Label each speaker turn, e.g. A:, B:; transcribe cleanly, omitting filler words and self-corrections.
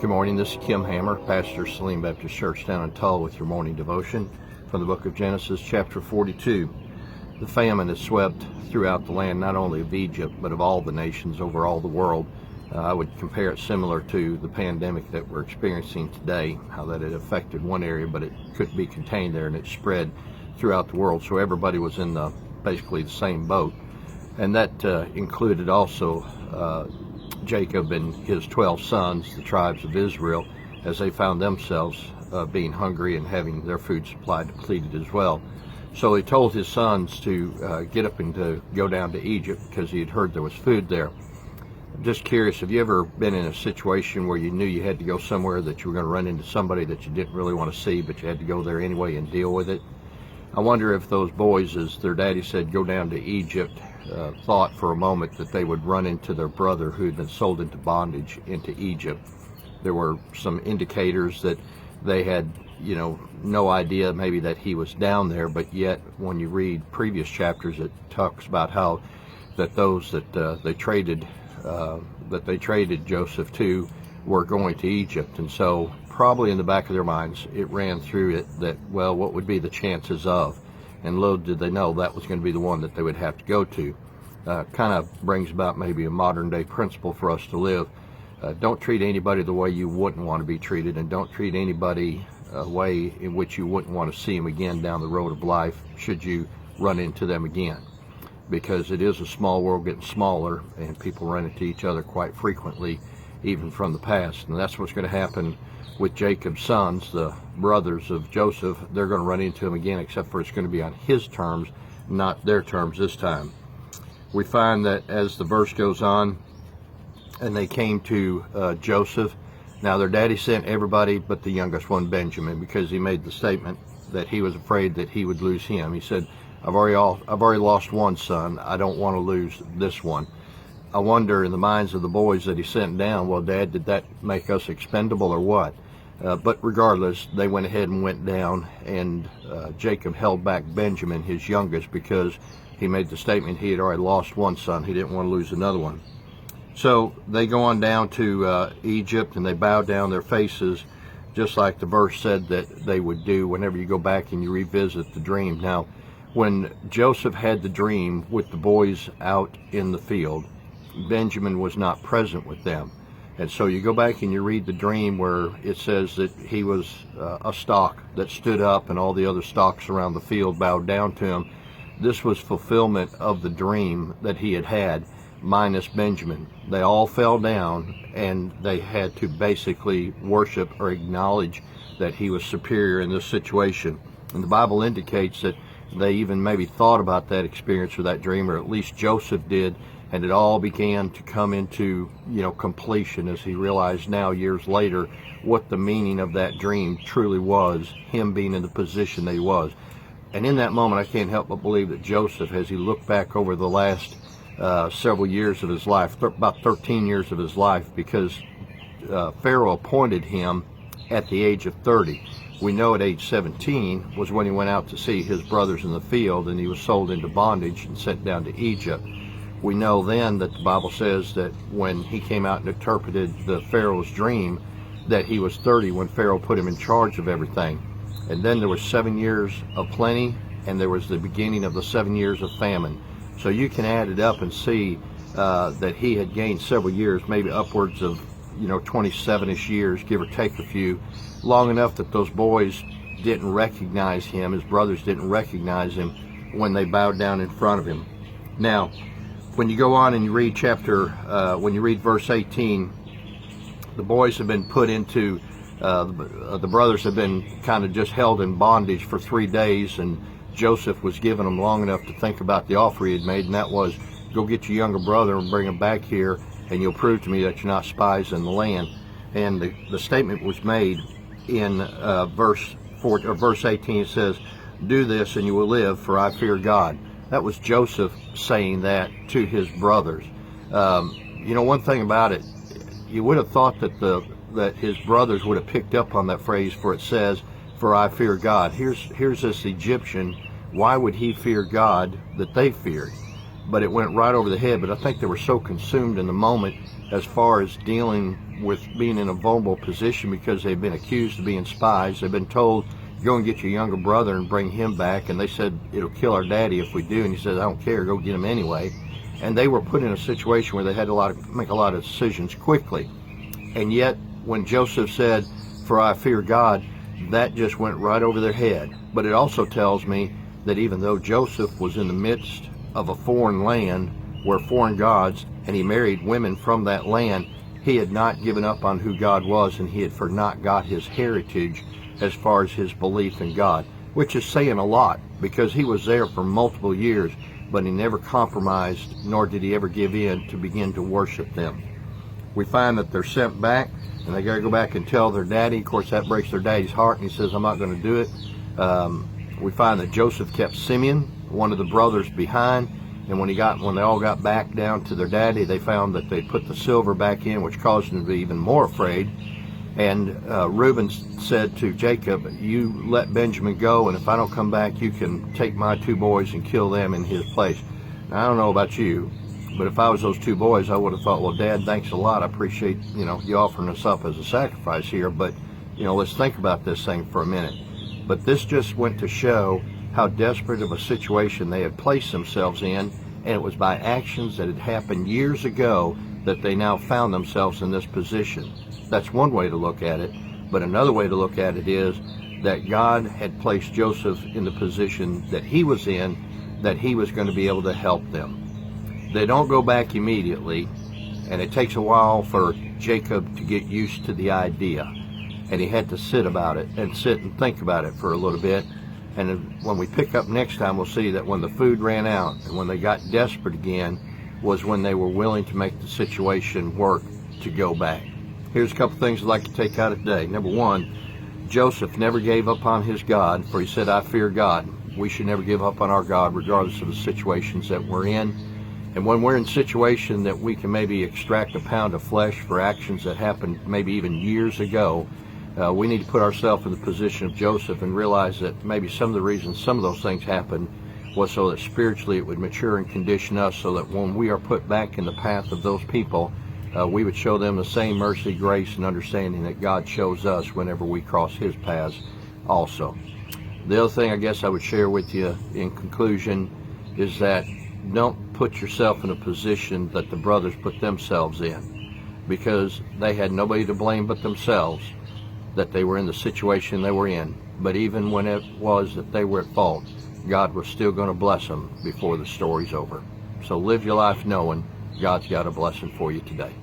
A: Good morning, this is Kim Hammer, pastor of Saline Baptist Church down in Tull with your morning devotion from the book of Genesis chapter 42. The famine has swept throughout the land, not only of Egypt, but of all the nations over all the world. I would compare it similar to the pandemic that we're experiencing today, how that it affected one area, but it couldn't be contained there, and it spread throughout the world. So everybody was in basically the same boat. And that included also Jacob and his 12 sons, the tribes of Israel, as they found themselves being hungry and having their food supply depleted as well. So he told his sons to get up and to go down to Egypt because he had heard there was food there. I'm just curious, have you ever been in a situation where you knew you had to go somewhere, that you were going to run into somebody that you didn't really want to see, but you had to go there anyway and deal with it? I wonder if those boys, as their daddy said, go down to Egypt, thought for a moment that they would run into their brother who had been sold into bondage into Egypt. There were some indicators that they had, no idea maybe that he was down there, but yet when you read previous chapters, it talks about how that those that they traded Joseph to were going to Egypt. And so probably in the back of their minds it ran through it that, well, what would be the chances of? And little did they know that was going to be the one that they would have to go to. Kind of brings about maybe a modern day principle for us to live. Don't treat anybody the way you wouldn't want to be treated, and don't treat anybody a way in which you wouldn't want to see them again down the road of life should you run into them again. Because it is a small world getting smaller, and people run into each other quite frequently, even from the past. And that's what's going to happen with Jacob's sons, the brothers of Joseph. They're going to run into him again, except for it's going to be on his terms, not their terms this time. We find that as the verse goes on, and they came to Joseph. Now their daddy sent everybody but the youngest one, Benjamin, because he made the statement that he was afraid that he would lose him. He said, I've already lost one son. I don't want to lose this one. I wonder in the minds of the boys that he sent down, well, Dad, did that make us expendable or what? But regardless, they went ahead and went down, and Jacob held back Benjamin, his youngest, because he made the statement he had already lost one son. He didn't want to lose another one. So they go on down to Egypt, and they bow down their faces, just like the verse said that they would do whenever you go back and you revisit the dream. Now, when Joseph had the dream with the boys out in the field, Benjamin was not present with them. And so you go back and you read the dream where it says that he was a stalk that stood up, and all the other stalks around the field bowed down to him. This was fulfillment of the dream that he had had, minus Benjamin. They all fell down, and they had to basically worship or acknowledge that he was superior in this situation. And the Bible indicates that they even maybe thought about that experience or that dream, or at least Joseph did, and it all began to come into, completion as he realized now, years later, what the meaning of that dream truly was, him being in the position that he was. And in that moment, I can't help but believe that Joseph, as he looked back over the last several years of his life, about 13 years of his life, because Pharaoh appointed him at the age of 30. We know at age 17 was when he went out to see his brothers in the field, and he was sold into bondage and sent down to Egypt. We know then that the Bible says that when he came out and interpreted the Pharaoh's dream, that he was 30 when Pharaoh put him in charge of everything. And then there was 7 years of plenty, and there was the beginning of the 7 years of famine. So you can add it up and see that he had gained several years, maybe upwards of 27-ish years, give or take a few, long enough that those boys didn't recognize him, his brothers didn't recognize him when they bowed down in front of him. Now, when you go on and you read when you read verse 18, the boys have been put into, the brothers have been kind of just held in bondage for 3 days, and Joseph was giving them long enough to think about the offer he had made, and that was, go get your younger brother and bring him back here, and you'll prove to me that you're not spies in the land. And the statement was made in verse 18. It says, do this and you will live, for I fear God. That was Joseph saying that to his brothers. One thing about it, you would have thought that his brothers would have picked up on that phrase, for it says, for I fear God. Here's this Egyptian. Why would he fear God that they feared? but it went right over the head. But I think they were so consumed in the moment as far as dealing with being in a vulnerable position, because they've been accused of being spies. They've been told, go and get your younger brother and bring him back. And they said, it'll kill our daddy if we do. And he said, I don't care, go get him anyway. And they were put in a situation where they had to make a lot of decisions quickly. And yet, when Joseph said, for I fear God, that just went right over their head. But it also tells me that even though Joseph was in the midst of a foreign land where foreign gods, and he married women from that land, he had not given up on who God was, and he had not got his heritage as far as his belief in God, which is saying a lot, because he was there for multiple years, but he never compromised, nor did he ever give in to begin to worship them. We find that they're sent back, and they got to go back and tell their daddy. Of course, that breaks their daddy's heart, and he says, I'm not going to do it. We find that Joseph kept Simeon, one of the brothers, behind, and when they all got back down to their daddy, they found that they put the silver back in, which caused him to be even more afraid. And Reuben said to Jacob, you let Benjamin go, and if I don't come back, you can take my 2 boys and kill them in his place. Now, I don't know about you, but if I was those 2 boys, I would have thought, well, Dad, thanks a lot. I appreciate, you offering us up as a sacrifice here, but, let's think about this thing for a minute. But this just went to show how desperate of a situation they had placed themselves in, and it was by actions that had happened years ago that they now found themselves in this position. That's one way to look at it, but another way to look at it is that God had placed Joseph in the position that he was in, that he was going to be able to help them. They don't go back immediately, and it takes a while for Jacob to get used to the idea, and he had to sit and think about it for a little bit. And when we pick up next time, we'll see that when the food ran out and when they got desperate again was when they were willing to make the situation work to go back. Here's a couple things I'd like to take out of today. Number one, Joseph never gave up on his God, for he said, I fear God. We should never give up on our God, regardless of the situations that we're in. And when we're in a situation that we can maybe extract a pound of flesh for actions that happened maybe even years ago, we need to put ourselves in the position of Joseph and realize that maybe some of the reasons some of those things happened was so that spiritually it would mature and condition us, so that when we are put back in the path of those people, we would show them the same mercy, grace, and understanding that God shows us whenever we cross his paths also. The other thing I guess I would share with you in conclusion is that don't put yourself in a position that the brothers put themselves in, because they had nobody to blame but themselves that they were in the situation they were in. But even when it was that they were at fault, God was still going to bless them before the story's over. So live your life knowing God's got a blessing for you today.